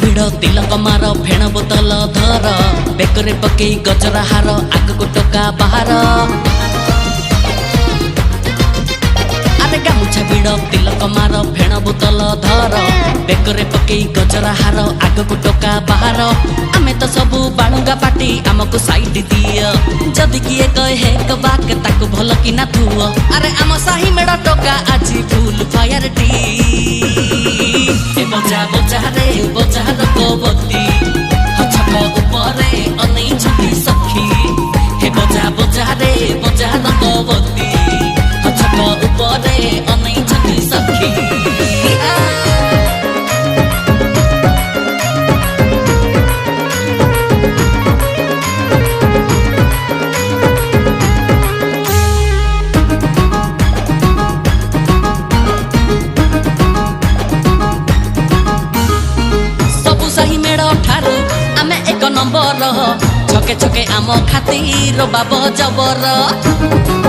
भिड़ तिलक मार फेण बोतल धर बेकरे पकई गजरा हार आगको टका बाहर अरे गामुछा भिड़ तिलक मार फेण बोतल धर बेकरे पकई गजरा हार आगको टका बाहर आमे तो सबू बाणुगा पाटी आमको साइड दिया जदि किए कहे बाक ताको भल कि ना थुओ अरे आम साही मेड़ टका आज फुल फायर टी बजा बजा रे बजा रगवती छक उपरे अनै छती सखी हे बजा बजा रे बजा रगवती छक उपरे अनै छती सखी एक नंबर छके छके आम खातिर बाब जबर।